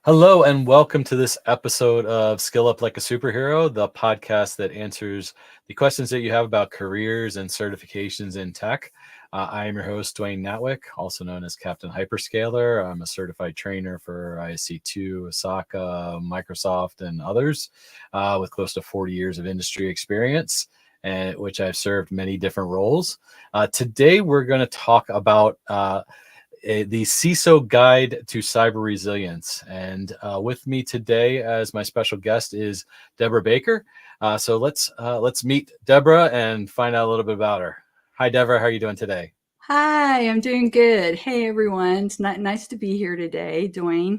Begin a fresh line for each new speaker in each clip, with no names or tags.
Hello and welcome to this episode of Skill Up Like a Superhero, the podcast that answers the questions that you have about careers and certifications in tech. I am your host, Dwayne Natwick, also known as Captain Hyperscaler. I'm a certified trainer for ISC2, Osaka, Microsoft, and others with close to 40 years of industry experience, and which I've served many different roles. Today, we're going to talk about the CISO Guide to Cyber Resilience. And with me today as my special guest is Debra Baker. So let's meet Debra and find out a little bit about her. Hi, Debra. How are you doing today?
Hi, I'm doing good. Hey, everyone. It's nice to be here today, Dwayne.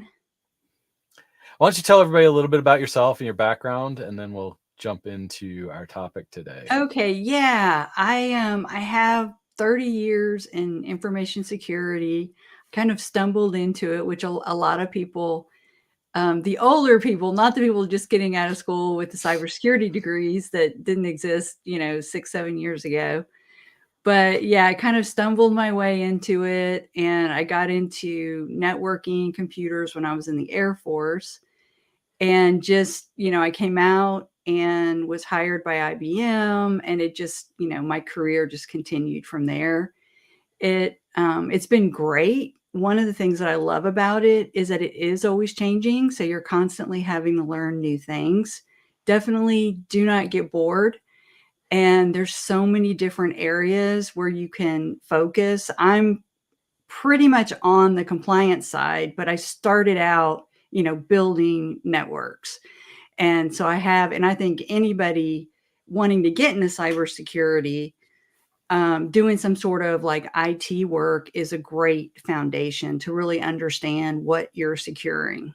Why don't you tell everybody a little bit about yourself and your background, and then we'll jump into our topic today.
Okay, yeah. I have 30 years in information security. Kind of stumbled into it, which a lot of people, the older people, not the people just getting out of school with the cybersecurity degrees that didn't exist, 6, 7 years ago. But yeah, I kind of stumbled my way into it, and I got into networking computers when I was in the Air Force. And just, I came out and was hired by IBM, and it just, my career just continued from there. It's been great. One of the things that I love about it is that it is always changing, so you're constantly having to learn new things. Definitely do not get bored. And there's so many different areas where you can focus. I'm pretty much on the compliance side, but I started out, building networks. And so and I think anybody wanting to get into cybersecurity, doing some sort of like IT work is a great foundation to really understand what you're securing.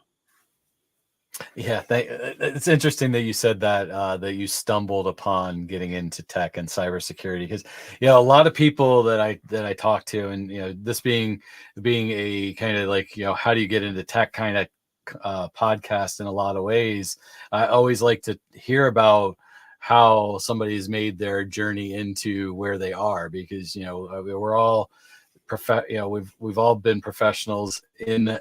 Yeah, it's interesting that you said that that you stumbled upon getting into tech and cybersecurity because a lot of people that I talk to, and this being a kind of like how do you get into tech kind of podcast in a lot of ways. I always like to hear about how somebody's made their journey into where they are because we're all we've all been professionals in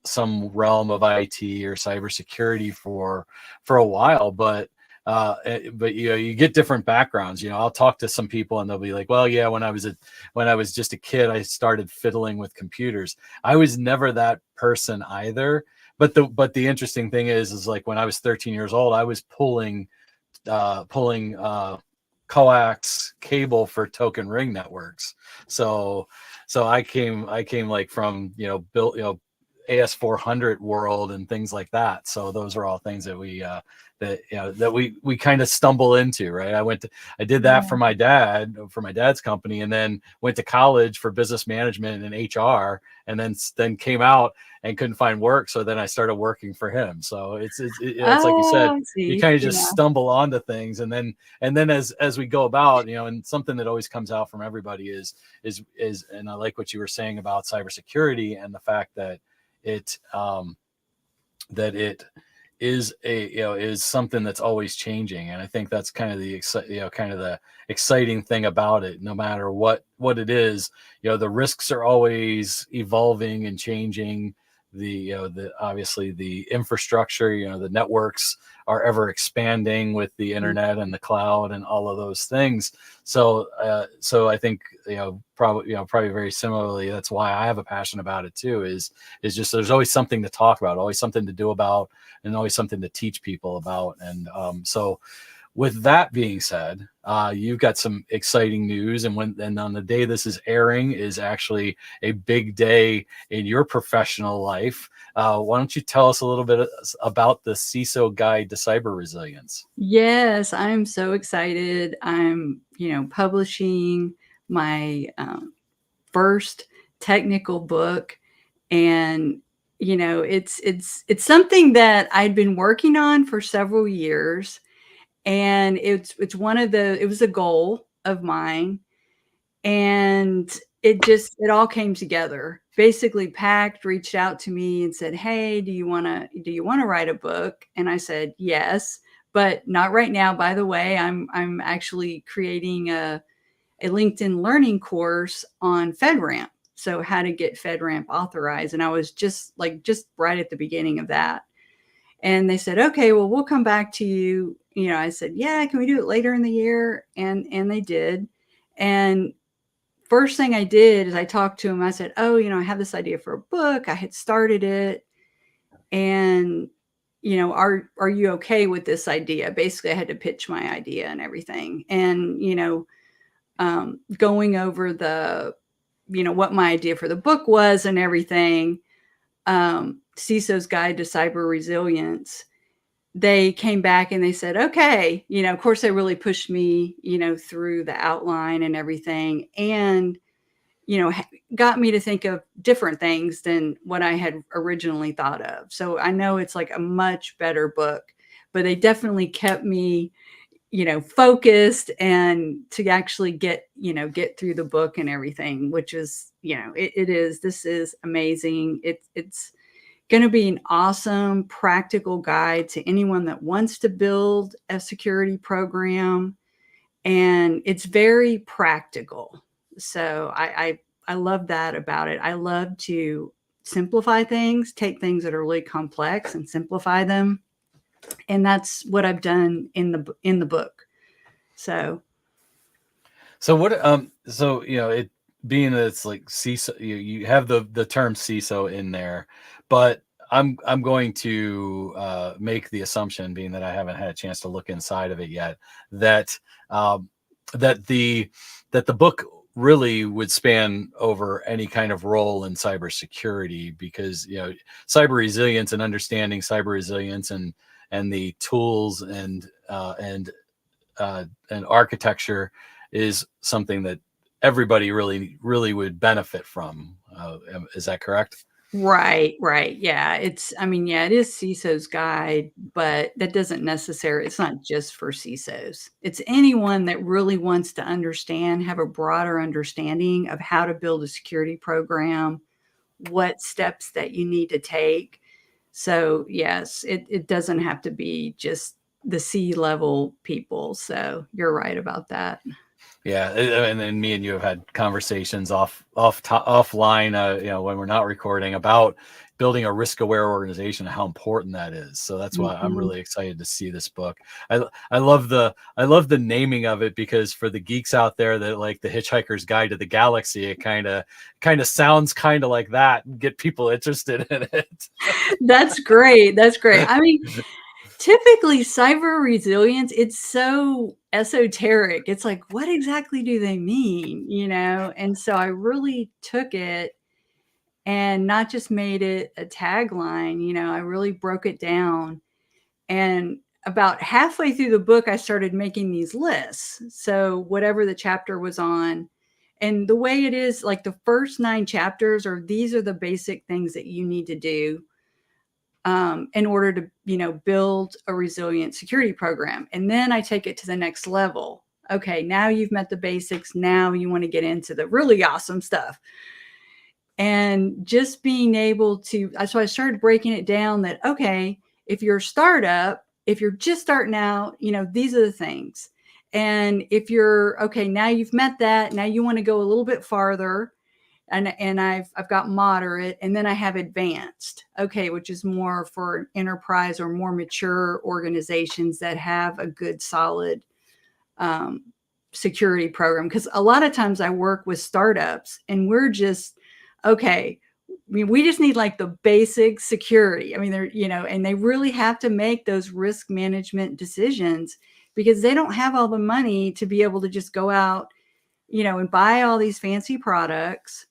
some realm of IT or cybersecurity for a while, but you get different backgrounds. I'll talk to some people and they'll be like, well, yeah, when I was just a kid, I started fiddling with computers. I was never that person either. But the interesting thing is like when I was 13 years old, I was pulling coax cable for token ring networks. So I came like from built AS400 world and things like that. So those are all things that we kind of stumble into, right? I did that for my dad's company, and then went to college for business management and HR, and then came out and couldn't find work. So then I started working for him. So it's like you said,
Oh, I
you
see.
kind of
Yeah.
just stumble onto things, and then as we go about, and something that always comes out from everybody is and I like what you were saying about cybersecurity and the fact that it is something that's always changing. And I think that's kind of the exciting thing about it. No matter what it is, the risks are always evolving and changing. The obviously the infrastructure, the networks are ever expanding with the internet and the cloud and all of those things. So I think probably very similarly, that's why I have a passion about it too, is just there's always something to talk about, always something to do about, and always something to teach people about. And so with that being said, you've got some exciting news, and on the day this is airing is actually a big day in your professional life. Why don't you tell us a little bit about the CISO Guide to Cyber Resilience?
Yes, I'm so excited. I'm, publishing my first technical book, and it's something that I'd been working on for several years, and it was a goal of mine, and it all came together. Basically, Pact reached out to me and said, "Hey, do you want to write a book?" And I said, "Yes, but not right now. By the way, I'm actually creating a LinkedIn learning course on FedRAMP. So how to get FedRAMP authorized. And I was just right at the beginning of that. And they said, okay, well, we'll come back to you. I said, yeah, can we do it later in the year? And they did. And first thing I did is I talked to him. I said, oh, I have this idea for a book. I had started it. And, are you okay with this idea? Basically, I had to pitch my idea and everything. And, going over the, what my idea for the book was and everything, CISO's Guide to Cyber Resilience, they came back and they said, okay, of course they really pushed me, through the outline and everything. And, got me to think of different things than what I had originally thought of. So I know it's like a much better book, but they definitely kept me, focused and to actually get through the book and everything, which is, this is amazing. It's going to be an awesome practical guide to anyone that wants to build a security program. And it's very practical. So I love that about it. I love to simplify things, take things that are really complex and simplify them. And that's what I've done in the book. So
what it being that it's like CISO, you have the term CISO in there, but I'm going to make the assumption, being that I haven't had a chance to look inside of it yet, that that the book really would span over any kind of role in cybersecurity, because cyber resilience and understanding cyber resilience and the tools and architecture is something that everybody really would benefit from. Is that correct?
Right. Yeah. It is CISO's guide, but that doesn't necessarily, it's not just for CISOs. It's anyone that really wants to understand, have a broader understanding of how to build a security program, what steps that you need to take. So yes, it doesn't have to be just the C-level people. So you're right about that.
Yeah, and then me and you have had conversations offline, when we're not recording, about building a risk-aware organization, how important that is. So that's why I'm
Mhm.
really excited to see this book. I love the naming of it, because for the geeks out there that like the Hitchhiker's Guide to the Galaxy, it kind of sounds kind of like that, and get people interested in it.
That's great. That's great. Typically cyber resilience, it's so esoteric. It's like, what exactly do they mean? And so I really took it and not just made it a tagline, I really broke it down. And about halfway through the book, I started making these lists. So whatever the chapter was on, and the way it is, like the first 9 chapters these are the basic things that you need to do in order to, build a resilient security program. And then I take it to the next level. Okay, now you've met the basics. Now you want to get into the really awesome stuff. And just being able to, so I started breaking it down that, okay, if you're a startup, if you're just starting out, these are the things. And if you're, okay, now you've met that, now you want to go a little bit farther, and I've got moderate, and then I have advanced, okay, which is more for enterprise or more mature organizations that have a good solid security program. Because a lot of times I work with startups and we're just, okay, we just need like the basic security. They're, and they really have to make those risk management decisions because they don't have all the money to be able to just go out, and buy all these fancy products.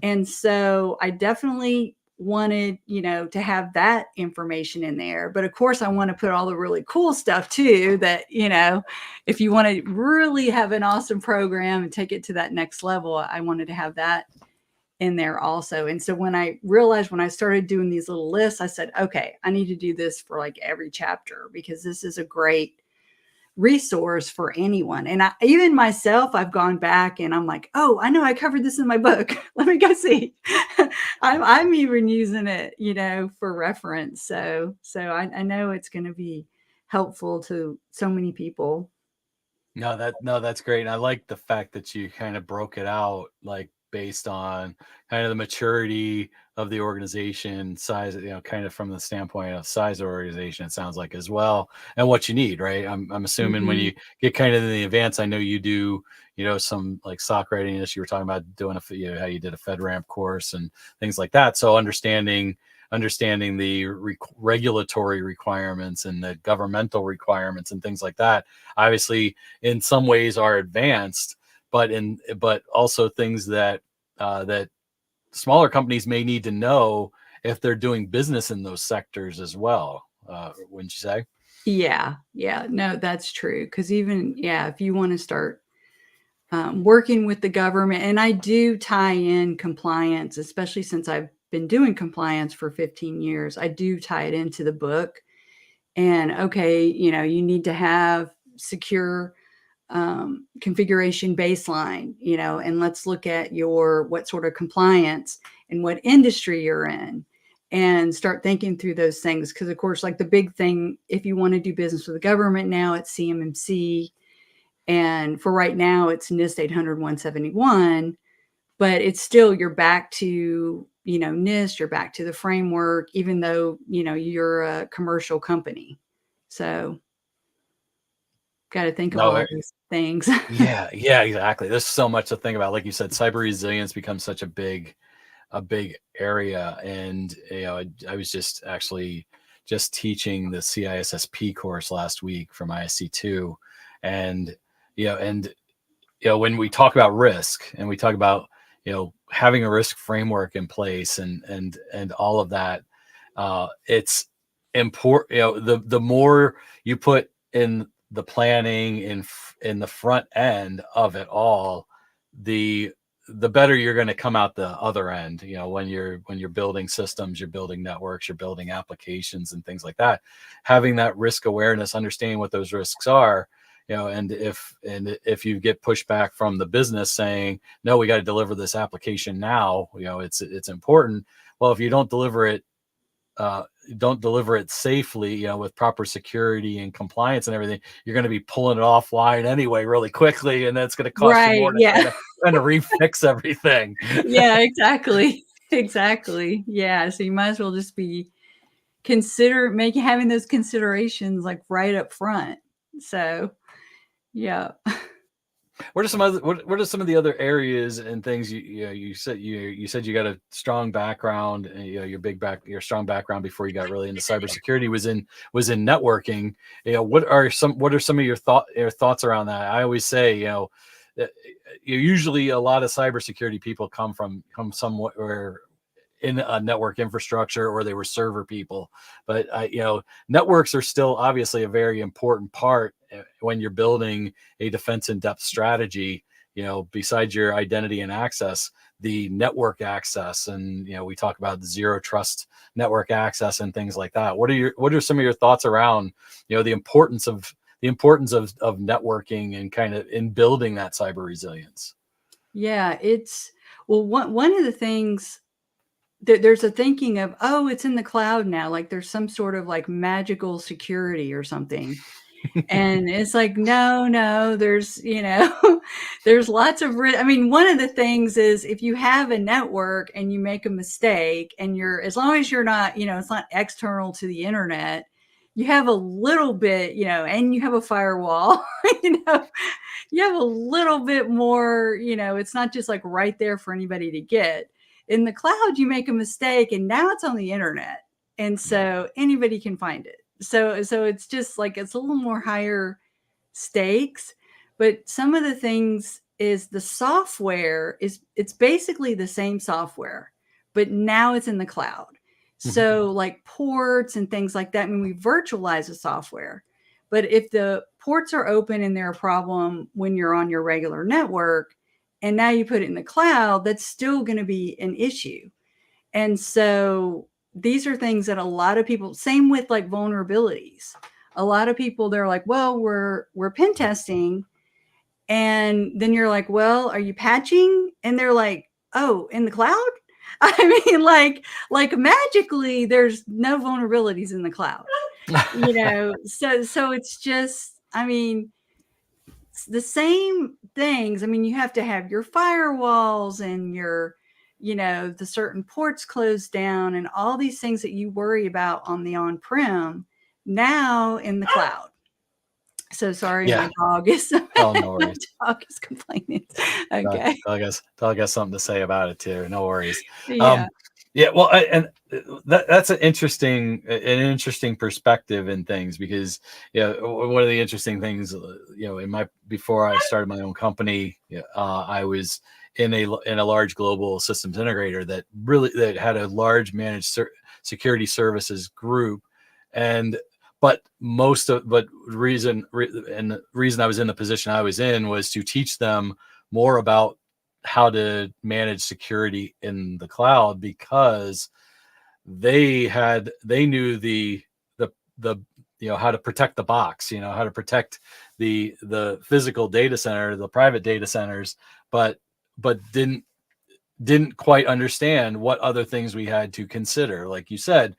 And so I definitely wanted, to have that information in there. But of course, I want to put all the really cool stuff too, that, if you want to really have an awesome program and take it to that next level, I wanted to have that in there also. And so when I realized, when I started doing these little lists, I said, okay, I need to do this for like every chapter, because this is a great resource for anyone. And even myself, I've gone back and I'm like, oh, I know I covered this in my book. Let me go see. I'm even using it, for reference. So I know it's going to be helpful to so many people.
No, that's great. And I like the fact that you kind of broke it out, like based on kind of the maturity of the organization size, kind of from the standpoint of size of organization, it sounds like as well, and what you need, right? I'm assuming when
Mhm.
you get kind of in the advance, I know you do, some like SOC readiness. You were talking about doing how you did a FedRAMP course and things like that. So understanding the regulatory requirements and the governmental requirements and things like that, obviously in some ways are advanced, but also things that that smaller companies may need to know if they're doing business in those sectors as well. Wouldn't you say?
Yeah, yeah, no, that's true. Because even if you want to start working with the government, and I do tie in compliance, especially since I've been doing compliance for 15 years. I do tie it into the book. And okay, you need to have secure configuration baseline, and let's look at what sort of compliance and what industry you're in, and start thinking through those things. Because of course, like the big thing, if you want to do business with the government now, it's CMMC, and for right now, it's NIST 800-171. But it's still, you're back to NIST, you're back to the framework, even though you're a commercial company. So got to think of
No,
all these things.
yeah, exactly. There's so much to think about. Like you said, cyber resilience becomes such a big area. And I was just actually just teaching the CISSP course last week from ISC2. And when we talk about risk and we talk about having a risk framework in place and all of that, it's important. The more you put in the planning in the front end of it all, the better you're going to come out the other end. When you're building systems, you're building networks, you're building applications and things like that. Having that risk awareness, understanding what those risks are, and if you get pushback from the business saying, no, we got to deliver this application now, it's important. Well, if you don't deliver it safely, with proper security and compliance and everything, you're going to be pulling it offline anyway really quickly, and that's going to cost you
Right.
more to
Yeah.
kind of refix everything.
Yeah, exactly. Exactly. Yeah. So you might as well just be having those considerations like right up front. So yeah.
What are some of the other areas and things you said you got a strong background, and, your strong background before you got really into cybersecurity was in networking. What are some of your thoughts around that? I always say, that usually a lot of cybersecurity people come somewhere in a network infrastructure, or they were server people. But networks are still obviously a very important part when you're building a defense in depth strategy. Besides your identity and access, the network access, and we talk about the zero trust network access and things like that. What are some of your thoughts around the importance of networking and kind of in building that cyber resilience?
Yeah. One of the things, there's a thinking of, oh, it's in the cloud now. Like there's some sort of like magical security or something. And it's like, no, there's, there's lots of, I mean, one of the things is if you have a network and you make a mistake and as long as you're not, it's not external to the internet, you have a little bit, and you have a firewall, you know, you have a little bit more, it's not just like right there for anybody to get. In the cloud, you make a mistake and now it's on the internet. And so anybody can find it. So it's just like it's a little more higher stakes, but some of the things is the software it's basically the same software, but now it's in the cloud.
Mhm.
So like ports and things like that, I mean, we virtualize the software, but if the ports are open and they're a problem when you're on your regular network, and now you put it in the cloud, that's still going to be an issue. And so these are things that a lot of people, same with like vulnerabilities. A lot of people, they're like, well, we're pen testing. And then you're like, well, are you patching? And they're like, oh, in the cloud? I mean, like magically, there's no vulnerabilities in the cloud. So it's just, I mean, the same things. I mean, you have to have your firewalls and your, the certain ports closed down and all these things that you worry about on the on-prem now in the cloud. So sorry,
Yeah.
my dog is
Oh, no
my
worries.
dog is complaining.
Dog,
Okay.
dog has something to say about it too. No worries.
Yeah.
Yeah, well, that's an interesting perspective in things, because one of the interesting things, before I started my own company, I was in a large global systems integrator that had a large managed security services group, and but the reason I was in the position I was in was to teach them more about how to manage security in the cloud, because they knew the how to protect the box, how to protect the physical data center, the private data centers, but didn't quite understand what other things we had to consider. Like you said,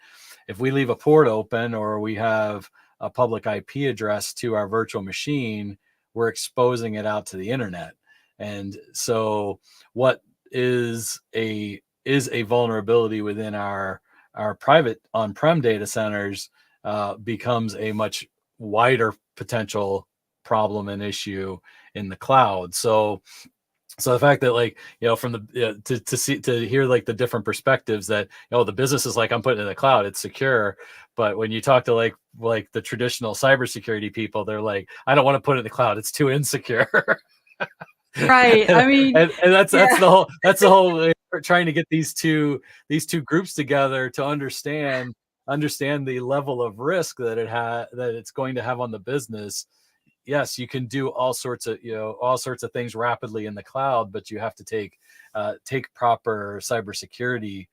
if we leave a port open or we have a public IP address to our virtual machine, we're exposing it out to the internet. And so what is a vulnerability within our private on-prem data centers becomes a much wider potential problem and issue in the cloud. So the fact that, like, from the to hear like the different perspectives, that the business is like, I'm putting it in the cloud, it's secure, but when you talk to like the traditional cybersecurity people, they're like, I don't want to put it in the cloud, it's too insecure.
Right. I mean,
and that's
yeah.
the whole trying to get these two groups together to understand the level of risk that it's going to have on the business. Yes, you can do all sorts of things rapidly in the cloud, but you have to take proper cybersecurity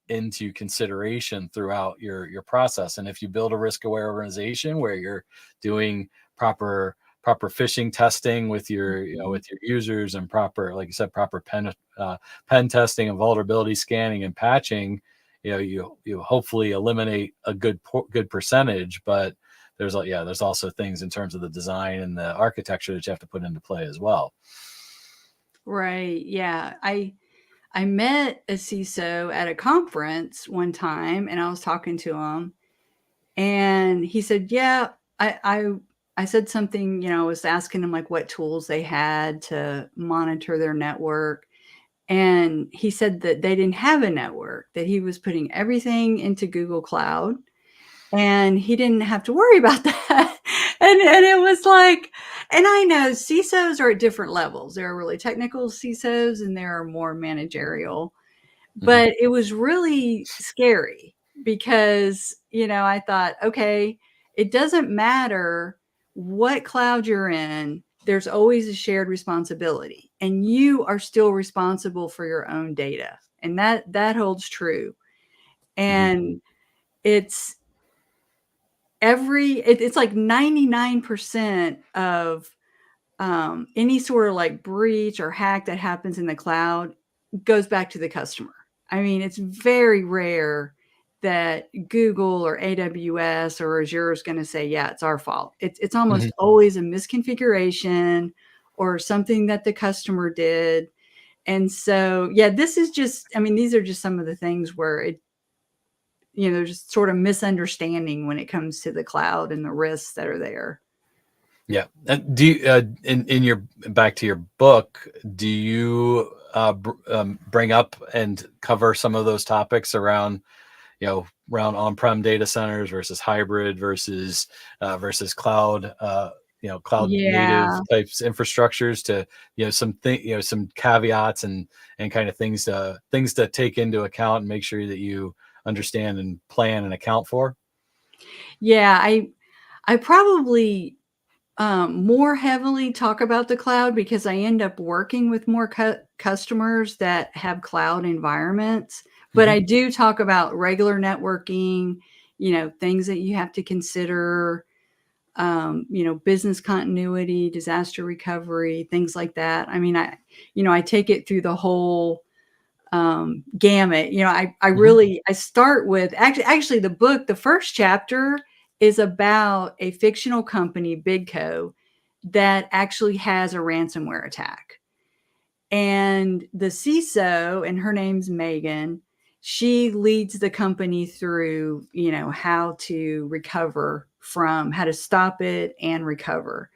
into consideration throughout your process. And if you build a risk aware organization where you're doing proper phishing testing with your with your users, and proper, like you said, proper pen testing and vulnerability scanning and patching, you hopefully eliminate a good percentage. But there's also things in terms of the design and the architecture that you have to put into play as well.
Right. Yeah. I met a CISO at a conference one time, and I was talking to him, and he said, "Yeah, I said something, I was asking him like what tools they had to monitor their network." And he said that they didn't have a network, that he was putting everything into Google Cloud, and he didn't have to worry about that. And it was like, and I know CISOs are at different levels. There are really technical CISOs and there are more managerial.
Mm-hmm.
But it was really scary because, I thought, okay, it doesn't matter what cloud you're in, there's always a shared responsibility, and you are still responsible for your own data. And that holds true.
Mm-hmm.
And it's it's like 99% of any sort of like breach or hack that happens in the cloud goes back to the customer. I mean, it's very rare that Google or AWS or Azure is going to say, yeah, it's our fault. It's almost always a misconfiguration or something that the customer did. And so, yeah, this is just, I mean, these are just some of the things where there's just sort of misunderstanding when it comes to the cloud and the risks that are there.
Yeah. And do you, in your, back to your book, do you bring up and cover some of those topics around, around on-prem data centers versus hybrid versus cloud, cloud native
Yeah.
types infrastructures, to, some caveats and kind of things to take into account and make sure that you understand and plan and account for?
Yeah. I probably more heavily talk about the cloud because I end up working with more customers that have cloud environments. But
Mm-hmm.
I do talk about regular networking, things that you have to consider, business continuity, disaster recovery, things like that. I mean, I take it through the whole gamut. I really, I start with actually the book, the first chapter is about a fictional company, Big Co. that actually has a ransomware attack. And the CISO, and her name's Megan, she leads the company through, how to recover from, how to stop it and recover.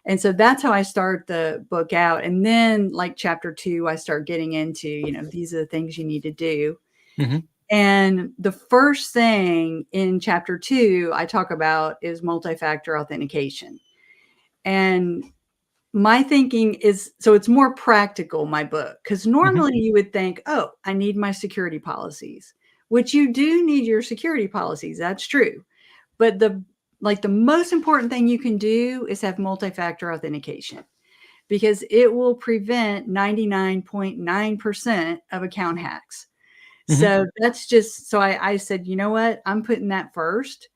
And so that's how I start the book out. And then like chapter 2, I start getting into, these are the things you need to do.
Mm-hmm.
And the first thing in chapter 2 I talk about is multi-factor authentication. And my thinking is, so it's more practical, my book, because normally you would think, oh, I need my security policies, which you do need your security policies. That's true. But the most important thing you can do is have multi-factor authentication, because it will prevent 99.9% of account hacks. So that's just, so I said, you know what, I'm putting that first,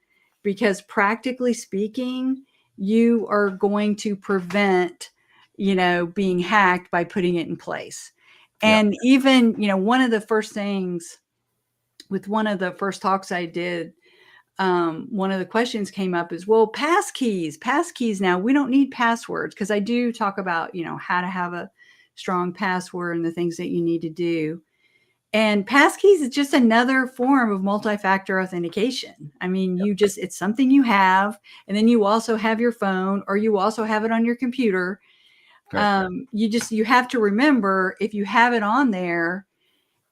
because practically speaking, you are going to prevent, being hacked by putting it in place. And even, one of the first things with one of the first talks I did, one of the questions came up is, well, passkeys. Now we don't need passwords, because I do talk about, how to have a strong password and the things that you need to do. And passkeys is just another form of multi-factor authentication. I mean, it's something you have, and then you also have your phone, or you also have it on your computer.
Right.
You have to remember, if you have it on there,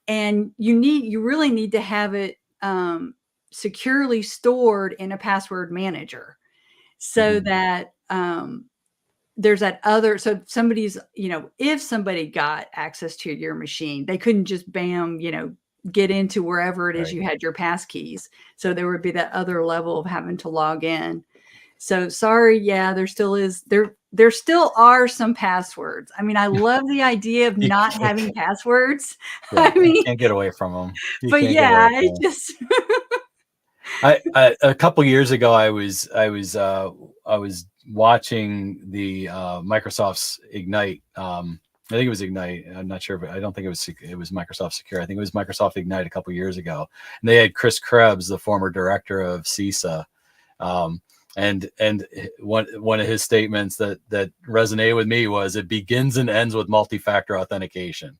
and you really need to have it securely stored in a password manager, so that there's that other, so somebody's, if somebody got access to your machine, they couldn't just bam, get into wherever it is you had your pass keys. So there would be that other level of having to log in. So sorry, there still are some passwords. I mean, I love the idea of not having passwords.
Yeah,
I mean,
you can't get away from them.
but I just
a couple years ago, I was watching the Microsoft's Ignite. I think it was Ignite. I'm not sure, but I don't think it was Microsoft Secure. I think it was Microsoft Ignite a couple years ago, and they had Chris Krebs, the former director of CISA, and one of his statements that resonated with me was, "It begins and ends with multi-factor authentication."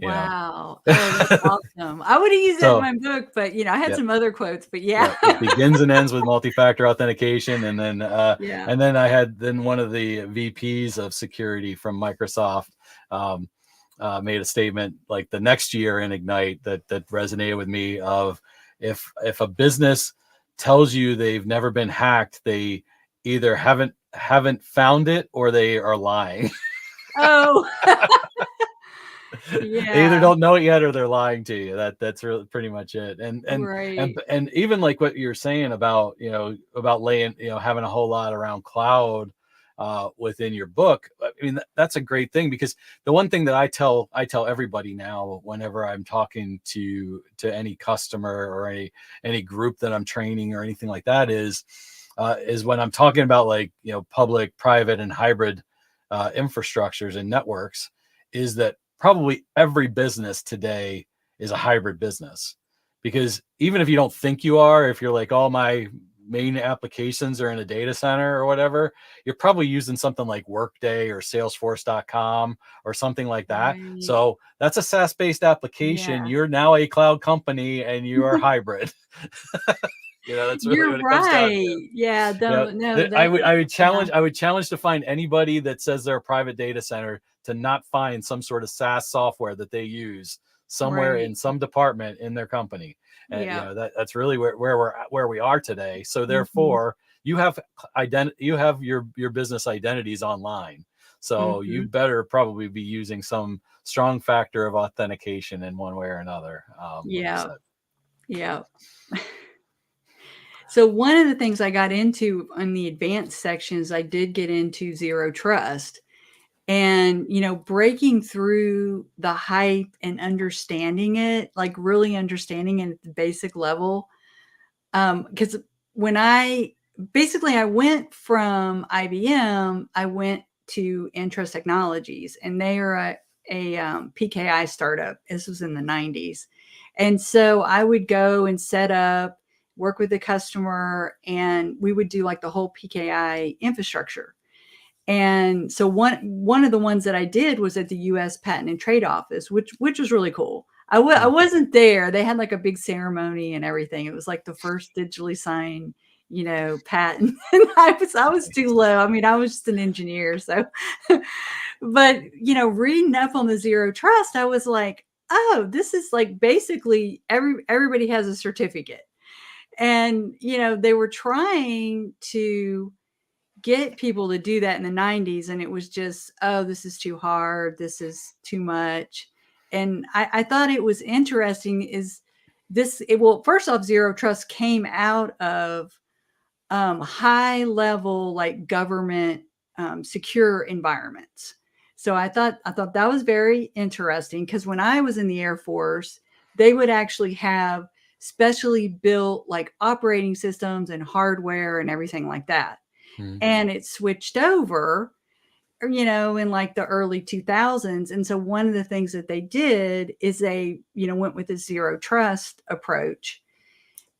Wow. Oh, that's awesome. I would have used that in my book, but I had some other quotes, but
it begins and ends with multi-factor authentication. And then I had one of the VPs of security from Microsoft made a statement like the next year in Ignite that resonated with me, of if a business tells you they've never been hacked, they either haven't found it, or they are lying.
Oh.
They either don't know it yet, or they're lying to you. That's really pretty much it. And
right.
and even like what you're saying about, about laying, having a whole lot around cloud within your book. I mean, that's a great thing, because the one thing that I tell everybody now, whenever I'm talking to any customer or any group that I'm training or anything like that, is when I'm talking about, like, public, private, and hybrid infrastructures and networks, is that probably every business today is a hybrid business. Because even if you don't think you are, if you're like, all my main applications are in a data center or whatever, you're probably using something like Workday or Salesforce.com or something like that.
Right.
So that's a SaaS-based application. You're now a cloud company, and you are hybrid. That's really
You're
what it comes down
right.
to.
Yeah.
I would challenge to find anybody that says they're a private data center to not find some sort of SaaS software that they use somewhere in some department in their company. And that's really where we are today. So therefore, you have your business identities online. So you better probably be using some strong factor of authentication in one way or another.
Yeah. So one of the things I got into on the advanced sections, I did get into zero trust, and, breaking through the hype and understanding it, like really understanding it at the basic level. Because when I went from IBM, I went to Entrust Technologies, and they are a PKI startup. This was in the 90s. And so I would go and set up, work with the customer, and we would do like the whole PKI infrastructure. And so one of the ones that I did was at the U.S. Patent and Trade Office, which was really cool. I wasn't there. They had like a big ceremony and everything. It was like the first digitally signed, patent. And I was too low. I mean, I was just an engineer. So, but, reading up on the zero trust, I was like, oh, this is like basically everybody has a certificate. And, they were trying to get people to do that in the 90s, and it was just, oh, this is too hard, this is too much. And I thought it was interesting is well, first off, zero trust came out of high level, like government secure environments. So I thought that was very interesting, because when I was in the Air Force, they would actually have specially built like operating systems and hardware and everything like that. And it switched over, in like the early 2000s. And so one of the things that they did is they, went with the zero trust approach.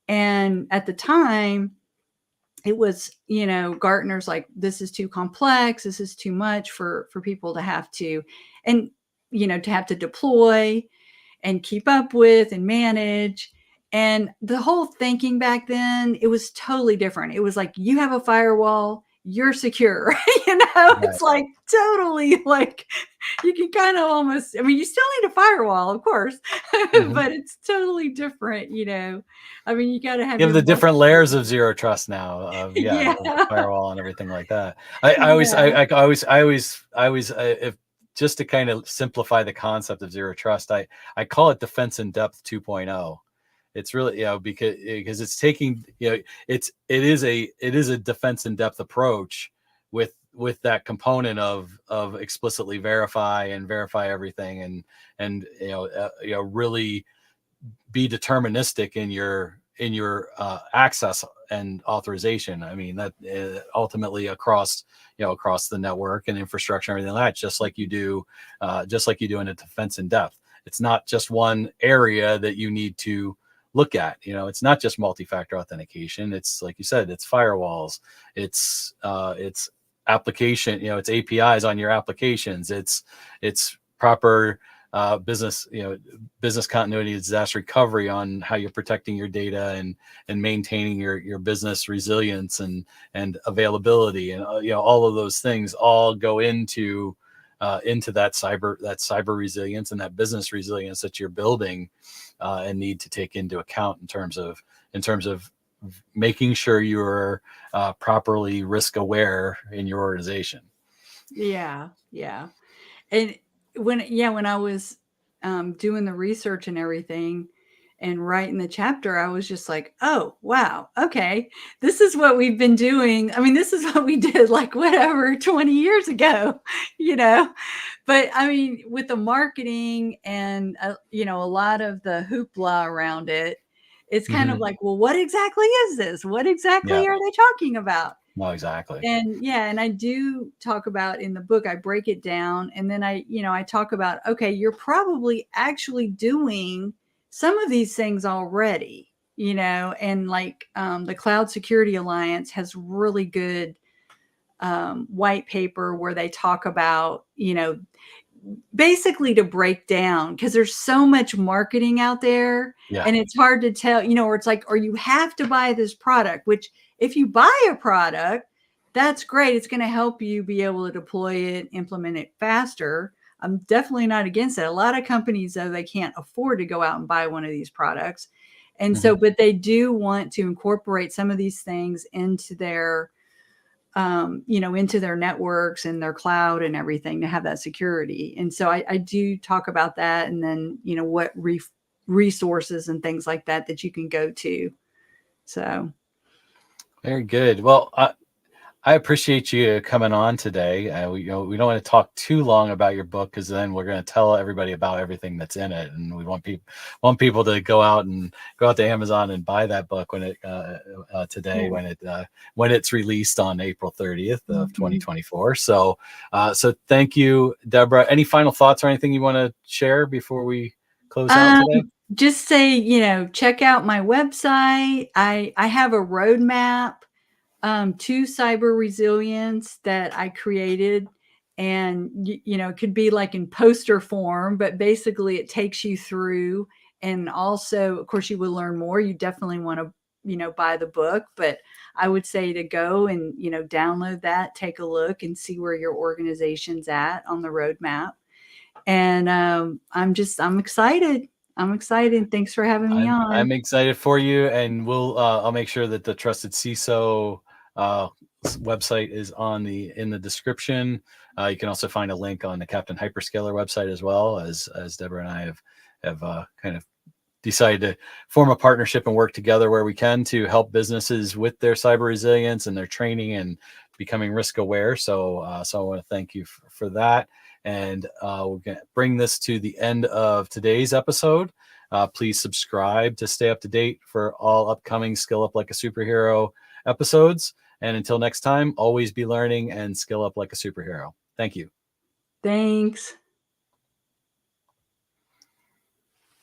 And at the time, it was, Gartner's like, this is too complex, this is too much for people to have to, and, to have to deploy and keep up with and manage. And the whole thinking back then, it was totally different. It was like, you have a firewall, you're secure. Right. It's like totally like, you can kind of almost, I mean, you still need a firewall, of course, but it's totally different. I mean, you got to have
the different layers of zero trust now of the firewall and everything like that. I always if just to kind of simplify the concept of zero trust, I call it defense in depth 2.0. It's really, because it's taking, it is a defense in depth approach with that component of explicitly verify everything, and really be deterministic in your access and authorization. I mean, that ultimately across the network and infrastructure and everything like that, just like you do in a defense in depth. It's not just one area that you need to look at. It's not just multi-factor authentication. It's like you said, it's firewalls, it's application, it's APIs on your applications, it's proper business continuity, disaster recovery on how you're protecting your data and maintaining your business resilience and availability, and all of those things all go into that cyber resilience and that business resilience that you're building, and need to take into account in terms of making sure you're properly risk aware in your organization.
Yeah. And when I was doing the research and everything and writing the chapter, I was just like, oh, wow, okay, this is what we've been doing. I mean, this is what we did like whatever 20 years ago, But I mean, with the marketing and, a lot of the hoopla around it, it's kind of like, well, what exactly is this? What exactly are they talking about?
No, exactly.
And I do talk about in the book, I break it down, and then I talk about, okay, you're probably actually doing some of these things already, and like the Cloud Security Alliance has really good white paper where they talk about, basically to break down, because there's so much marketing out there, and it's hard to tell, or it's like, or you have to buy this product, which if you buy a product, that's great. It's going to help you be able to deploy it, implement it faster. I'm definitely not against it. A lot of companies, though, they can't afford to go out and buy one of these products. And so, but they do want to incorporate some of these things into their, into their networks and their cloud and everything to have that security. And so I do talk about that. And then, what resources and things like that you can go to. So.
Very good. Well, I appreciate you coming on today. We don't want to talk too long about your book, because then we're going to tell everybody about everything that's in it, and we want people to go out to Amazon and buy that book when it today, when it's released on April 30th of 2024. So thank you, Debra. Any final thoughts or anything you want to share before we close out today?
Just say, check out my website. I have a roadmap to cyber resilience that I created. And, it could be like in poster form, but basically it takes you through. And also, of course, you will learn more. You definitely want to, buy the book, but I would say to go and, download that, take a look and see where your organization's at on the roadmap. And I'm excited. I'm excited. Thanks for having me on.
I'm excited for you, and I'll make sure that the Trusted CISO website is in the description. You can also find a link on the Captain Hyperscaler website as well, as Debra and I have kind of decided to form a partnership and work together where we can to help businesses with their cyber resilience and their training and becoming risk aware. So so I want to thank you for that. And we're going to bring this to the end of today's episode. Please subscribe to stay up to date for all upcoming Skill Up Like a Superhero episodes. And until next time, always be learning and skill up like a superhero. Thank you.
Thanks.